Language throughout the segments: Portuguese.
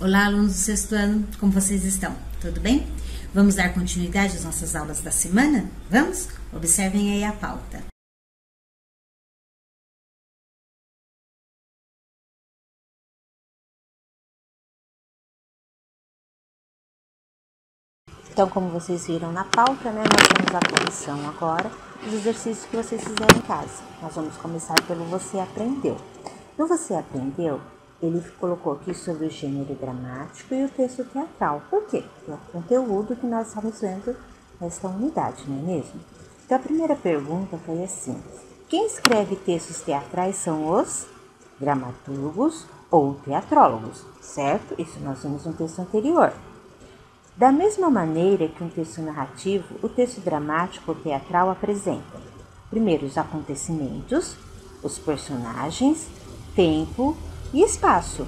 Olá, alunos do sexto ano, como vocês estão? Tudo bem? Vamos dar continuidade às nossas aulas da semana? Vamos? Observem aí a pauta. Então, como vocês viram na pauta, nós temos a correção agora dos exercícios que vocês fizeram em casa. Nós vamos começar pelo Você Aprendeu. No Você Aprendeu, ele colocou aqui sobre o gênero dramático e o texto teatral. Por quê? Porque é o conteúdo que nós estamos vendo nesta unidade, não é mesmo? Então, a primeira pergunta foi assim: quem escreve textos teatrais são os dramaturgos ou teatrólogos, certo? Isso nós vimos no texto anterior. Da mesma maneira que um texto narrativo, o texto dramático ou teatral apresenta, primeiro, os acontecimentos, os personagens, tempo e espaço.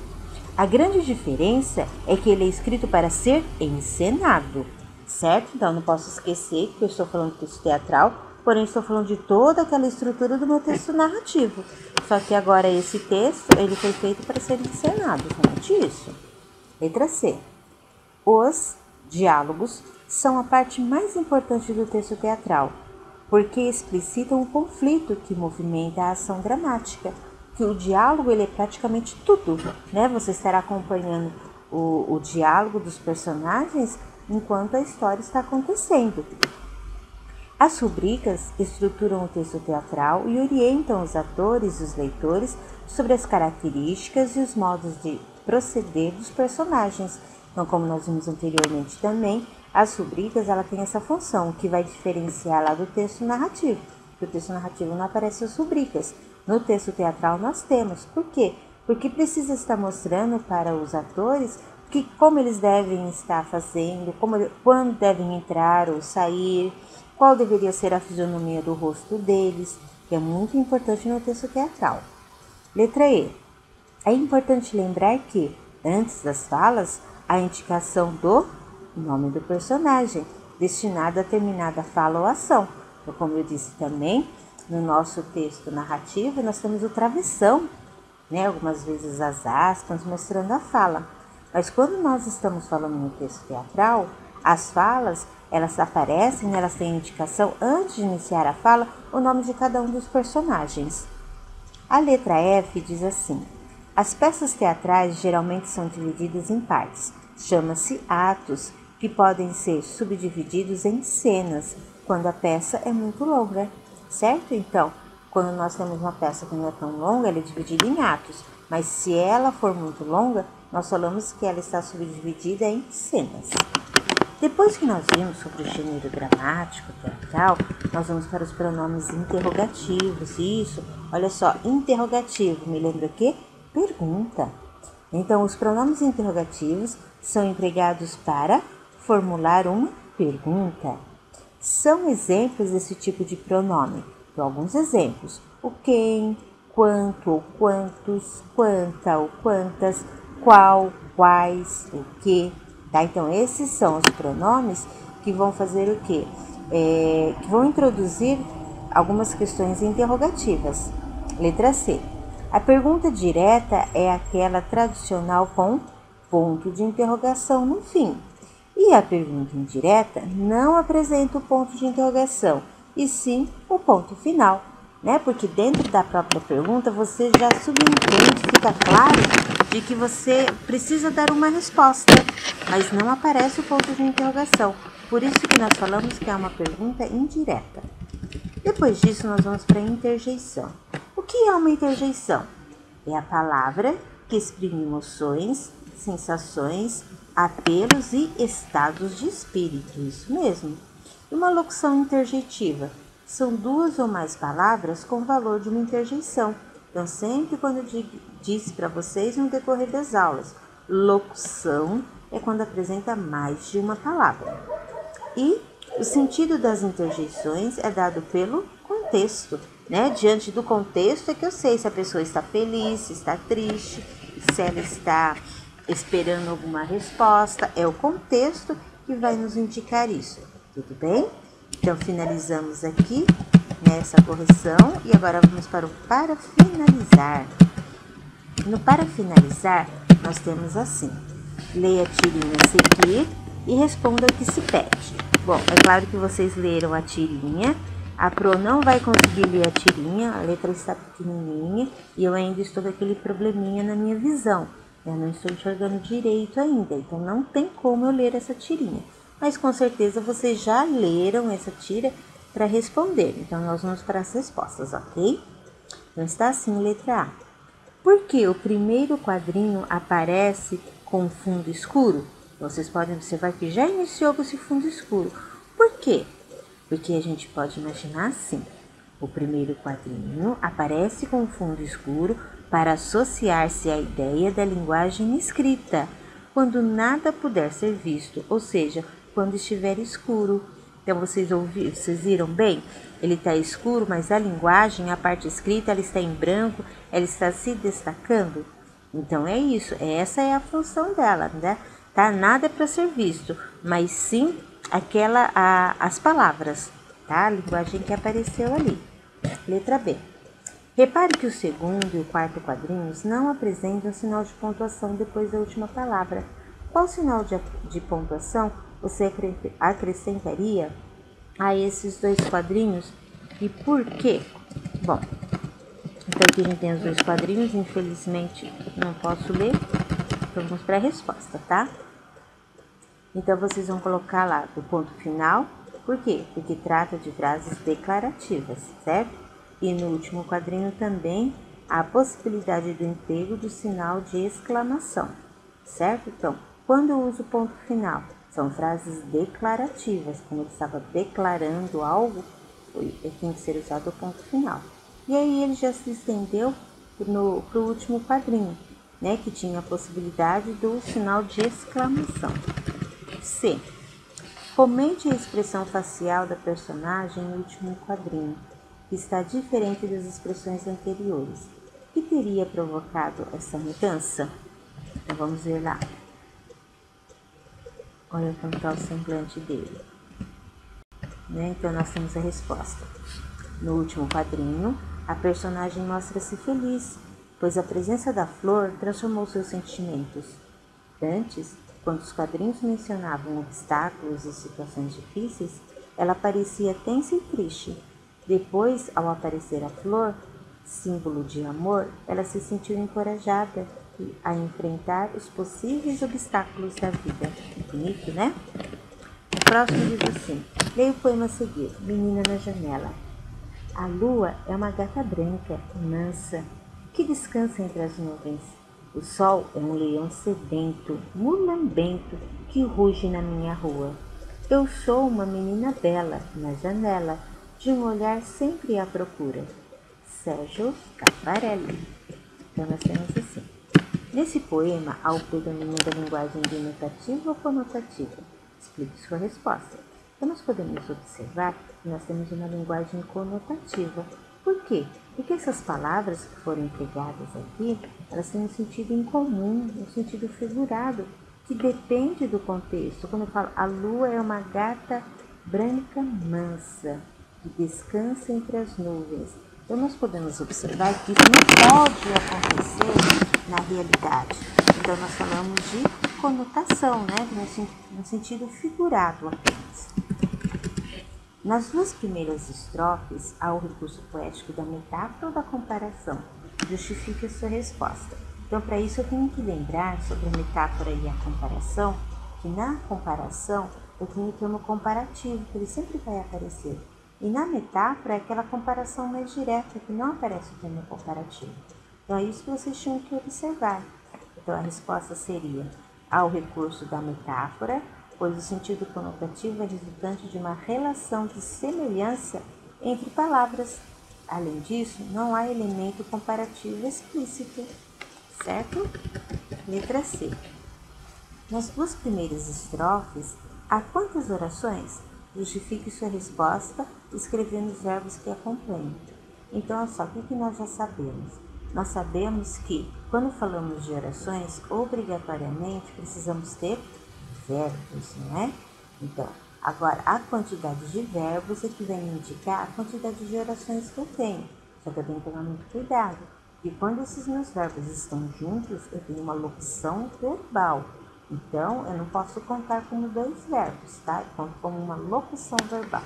A grande diferença é que ele é escrito para ser encenado, certo? Então, não posso esquecer que eu estou falando de texto teatral, porém estou falando de toda aquela estrutura do meu texto narrativo. Só que agora esse texto, ele foi feito para ser encenado, somente isso. Letra C. Os diálogos são a parte mais importante do texto teatral, porque explicitam o conflito que movimenta a ação dramática. Que o diálogo ele é praticamente tudo, né? Você estará acompanhando o diálogo dos personagens enquanto a história está acontecendo. As rubricas estruturam o texto teatral e orientam os atores e os leitores sobre as características e os modos de proceder dos personagens. Então, como nós vimos anteriormente também, as rubricas ela tem essa função que vai diferenciar lá do texto narrativo. No texto narrativo não aparecem as rubricas. No texto teatral nós temos. Por quê? Porque precisa estar mostrando para os atores como eles devem estar fazendo, quando devem entrar ou sair, qual deveria ser a fisionomia do rosto deles, que é muito importante no texto teatral. Letra E. É importante lembrar que, antes das falas, a indicação do nome do personagem, destinado a determinada fala ou ação. Então, como eu disse também, no nosso texto narrativo, nós temos o travessão, né? Algumas vezes as aspas, mostrando a fala. Mas quando nós estamos falando no texto teatral, as falas, elas aparecem, elas têm indicação, antes de iniciar a fala, o nome de cada um dos personagens. A letra F diz assim: as peças teatrais geralmente são divididas em partes. Chama-se atos, que podem ser subdivididos em cenas, quando a peça é muito longa, certo? Então, quando nós temos uma peça que não é tão longa, ela é dividida em atos. Mas se ela for muito longa, nós falamos que ela está subdividida em cenas. Depois que nós vimos sobre o gênero dramático, teatral, nós vamos para os pronomes interrogativos. Isso, olha só, interrogativo, me lembra o quê? Pergunta. Então, os pronomes interrogativos são empregados para formular uma pergunta. São exemplos desse tipo de pronome. Então, alguns exemplos: o quem, quanto ou quantos, quanta ou quantas, qual, quais, o que. Tá? Então, esses são os pronomes que vão fazer o quê? Que vão introduzir algumas questões interrogativas. Letra C. A pergunta direta é aquela tradicional com ponto de interrogação no fim. E a pergunta indireta não apresenta o ponto de interrogação, e sim o ponto final, né? Porque dentro da própria pergunta você já subentende, fica claro de que você precisa dar uma resposta, mas não aparece o ponto de interrogação. Por isso que nós falamos que é uma pergunta indireta. Depois disso, nós vamos para a interjeição. O que é uma interjeição? É a palavra que exprime emoções, sensações, apelos e estados de espírito, isso mesmo. E uma locução interjeitiva são duas ou mais palavras com valor de uma interjeição. Então, sempre quando eu disse para vocês no decorrer das aulas, locução é quando apresenta mais de uma palavra. E o sentido das interjeições é dado pelo contexto, né? Diante do contexto é que eu sei se a pessoa está feliz, se está triste, se ela está esperando alguma resposta. É o contexto que vai nos indicar isso, tudo bem? Então, finalizamos aqui nessa correção e agora vamos para o para finalizar. No para finalizar, nós temos assim: leia a tirinha a seguir e responda o que se pede. Bom, é claro que vocês leram a tirinha. A Pro não vai conseguir ler a tirinha, a letra está pequenininha e eu ainda estou com aquele probleminha na minha visão. Eu não estou enxergando direito ainda, então não tem como eu ler essa tirinha. Mas com certeza vocês já leram essa tira para responder. Então nós vamos para as respostas, ok? Então está assim, letra A. Por que o primeiro quadrinho aparece com fundo escuro? Vocês podem observar que já iniciou com esse fundo escuro. Por quê? Porque a gente pode imaginar assim: o primeiro quadrinho aparece com fundo escuro para associar-se à ideia da linguagem escrita, quando nada puder ser visto, ou seja, quando estiver escuro. Então vocês viram bem? Ele está escuro, mas a linguagem, a parte escrita, ela está em branco, ela está se destacando. Então é isso, essa é a função dela, né? Tá? Nada é para ser visto, mas sim as palavras, tá? A linguagem que apareceu ali. Letra B. Repare que o segundo e o quarto quadrinhos não apresentam sinal de pontuação depois da última palavra. Qual sinal de pontuação você acrescentaria a esses dois quadrinhos e por quê? Bom, então aqui a gente tem os dois quadrinhos, infelizmente não posso ler, então vamos para a resposta, tá? Então vocês vão colocar lá do ponto final, por quê? Porque trata de frases declarativas, certo? E no último quadrinho também há a possibilidade do emprego do sinal de exclamação, certo? Então, quando eu uso o ponto final, são frases declarativas, como ele estava declarando algo, tem que ser usado o ponto final. E aí ele já se estendeu para o último quadrinho, né, que tinha a possibilidade do sinal de exclamação. C. Comente a expressão facial da personagem no último quadrinho, que está diferente das expressões anteriores. O que teria provocado essa mudança? Então vamos ver lá. Olha como está o semblante dele. Né? Então nós temos a resposta. No último quadrinho, a personagem mostra-se feliz, pois a presença da flor transformou seus sentimentos. Antes, quando os quadrinhos mencionavam obstáculos e situações difíceis, ela parecia tensa e triste. Depois, ao aparecer a flor, símbolo de amor, ela se sentiu encorajada a enfrentar os possíveis obstáculos da vida. Bonito, né? O próximo diz assim: leia o poema a seguir, Menina na Janela. A lua é uma gata branca, mansa, que descansa entre as nuvens. O sol é um leão sedento, mulambento, que ruge na minha rua. Eu sou uma menina bela, na janela, de um olhar sempre à procura. Sérgio Caffarelli. Então nós temos assim. Nesse poema, há o predomínio da linguagem denotativa ou conotativa? Explique sua resposta. Então nós podemos observar que nós temos uma linguagem conotativa. Por quê? Porque essas palavras que foram empregadas aqui, elas têm um sentido incomum, um sentido figurado, que depende do contexto. Quando eu falo, a lua é uma gata branca mansa, que descansa entre as nuvens. Então nós podemos observar que isso não pode acontecer na realidade. Então nós falamos de conotação, né? No sentido figurado apenas. Nas duas primeiras estrofes, há o recurso poético da metáfora ou da comparação. Justifique a sua resposta. Então, para isso, eu tenho que lembrar sobre a metáfora e a comparação, que na comparação eu tenho o termo comparativo, que ele sempre vai aparecer. E na metáfora é aquela comparação mais direta, que não aparece o termo comparativo. Então, é isso que vocês tinham que observar. Então, a resposta seria: há o recurso da metáfora, pois o sentido conotativo é resultante de uma relação de semelhança entre palavras. Além disso, não há elemento comparativo explícito, certo? Letra C. Nas duas primeiras estrofes, há quantas orações? Justifique sua resposta escrevendo os verbos que acompanham. Então, olha só, o que nós já sabemos? Nós sabemos que, quando falamos de orações, obrigatoriamente precisamos ter verbos, não é? Então, agora, a quantidade de verbos é que vai me indicar a quantidade de orações que eu tenho. Só que eu tenho que tomar muito cuidado. E quando esses meus verbos estão juntos, eu tenho uma locução verbal. Então, eu não posso contar como 2 verbos, tá? Eu conto como uma locução verbal.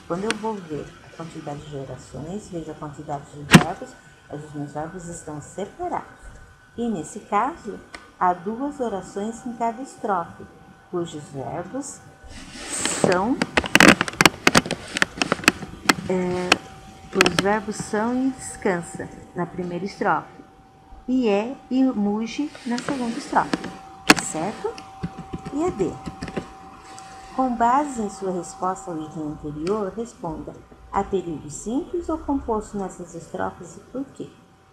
Quando eu vou ver a quantidade de orações, vejo a quantidade de verbos, mas os meus verbos estão separados. E nesse caso, há 2 orações em cada estrofe, cujos verbos são e descansa na primeira estrofe e e muge na segunda estrofe, certo? E a D. Com base em sua resposta ao item anterior, responda: há período simples ou composto nessas estrofes e por quê?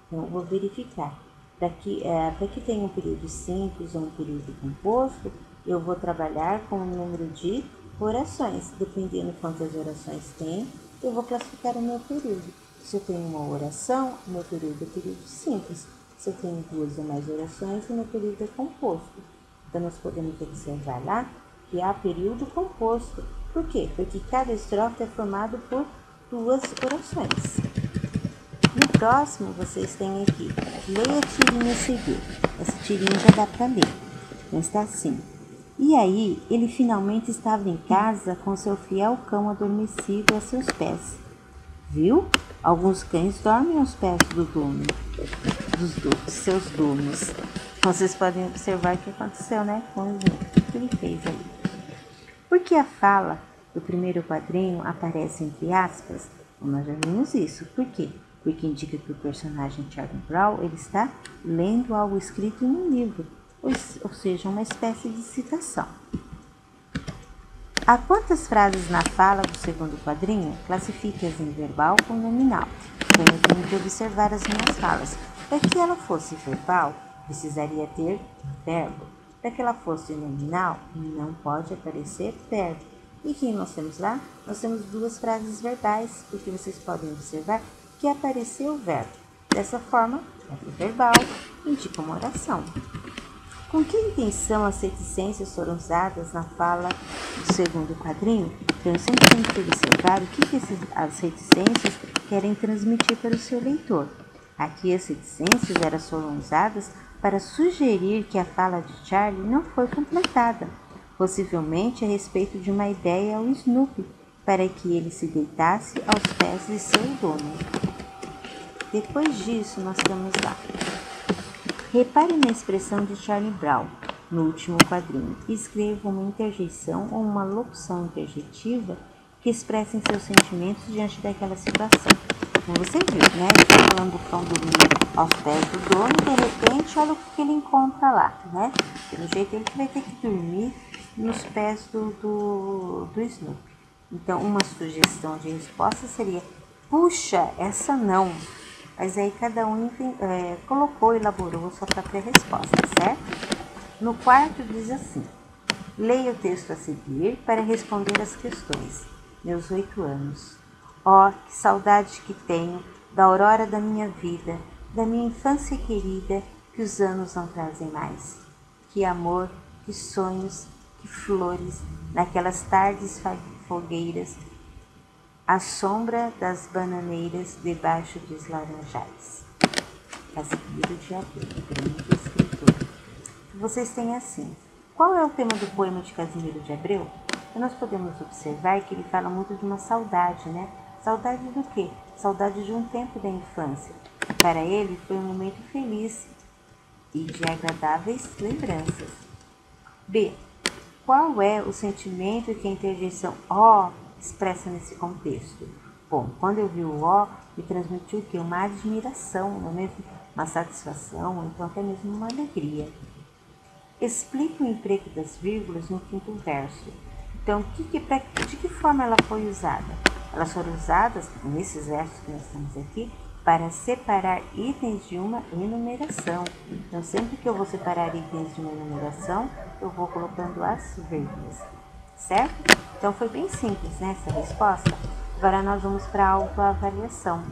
Então, eu vou verificar. Para que tenha um período simples ou um período composto, eu vou trabalhar com o número de orações. Dependendo de quantas orações tem, eu vou classificar o meu período. Se eu tenho uma oração, o meu período é período simples. Se eu tenho 2 ou mais orações, o meu período é composto. Então, nós podemos observar lá que há período composto. Por quê? Porque cada estrofe é formado por 2 orações. No próximo, vocês têm aqui, leia a tirinha a seguir. Essa tirinha já dá para ler. Então, está assim. E aí, ele finalmente estava em casa com seu fiel cão adormecido a seus pés. Viu? Alguns cães dormem aos pés do dono, dos seus donos. Vocês podem observar o que aconteceu, né? Com o que ele fez ali. Porque a fala do primeiro quadrinho aparece entre aspas, nós já vimos isso. Por quê? Porque indica que o personagem Charlie Brown ele está lendo algo escrito em um livro, ou seja, uma espécie de citação. Há quantas frases na fala do segundo quadrinho? Classifique-as em verbal ou nominal. Então, eu tenho que observar as minhas falas. Para que ela fosse verbal, precisaria ter verbo. Para que ela fosse nominal, não pode aparecer verbo. E quem nós temos lá? Nós temos 2 frases verbais, porque vocês podem observar que apareceu o verbo. Dessa forma, verbo verbal indica uma oração. Com que intenção as reticências foram usadas na fala do segundo quadrinho? Então, eu sempre tenho que observar o que as reticências querem transmitir para o seu leitor. Aqui as reticências foram usadas para sugerir que a fala de Charlie não foi completada, possivelmente a respeito de uma ideia ao Snoopy, para que ele se deitasse aos pés de seu dono. Depois disso, nós temos lá. Repare na expressão de Charlie Brown, no último quadrinho, e escreva uma interjeição ou uma locução interjetiva que expressem seus sentimentos diante daquela situação. Como você viu, né? Ele está falando do cão dormindo aos pés do dono e de repente olha o que ele encontra lá, né? Pelo jeito ele vai ter que dormir nos pés do Snoopy. Então, uma sugestão de resposta seria: puxa, essa não. Mas aí cada um elaborou a sua própria resposta, certo? No quarto diz assim: leia o texto a seguir para responder as questões. Meus 8 anos. Oh, que saudade que tenho da aurora da minha vida, da minha infância querida, que os anos não trazem mais. Que amor, que sonhos, que flores, naquelas tardes fogueiras, à sombra das bananeiras, debaixo dos laranjais. Casimiro de Abreu, grande escritor. Vocês têm assim. Qual é o tema do poema de Casimiro de Abreu? Então, nós podemos observar que ele fala muito de uma saudade, né? Saudade do quê? Saudade de um tempo da infância. Para ele foi um momento feliz e de agradáveis lembranças. B. Qual é o sentimento que a interjeição "ó" expressa nesse contexto? Bom, quando eu vi o "ó", me transmitiu o quê? Uma admiração, não é mesmo? Uma satisfação, ou então até mesmo uma alegria. Explique o emprego das vírgulas no quinto verso. Então, de que forma ela foi usada? Elas foram usadas, nesses versos que nós temos aqui, para separar itens de uma enumeração. Então, sempre que eu vou separar itens de uma enumeração, eu vou colocando as vírgulas, certo? Então, foi bem simples, né, essa resposta. Agora, nós vamos para a autoavaliação,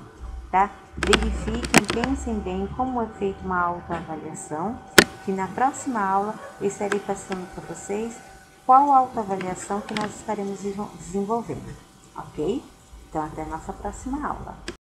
tá? Verifiquem, pensem bem como é feita uma autoavaliação, que na próxima aula eu estarei passando para vocês qual autoavaliação que nós estaremos desenvolvendo, ok? Então, até a nossa próxima aula.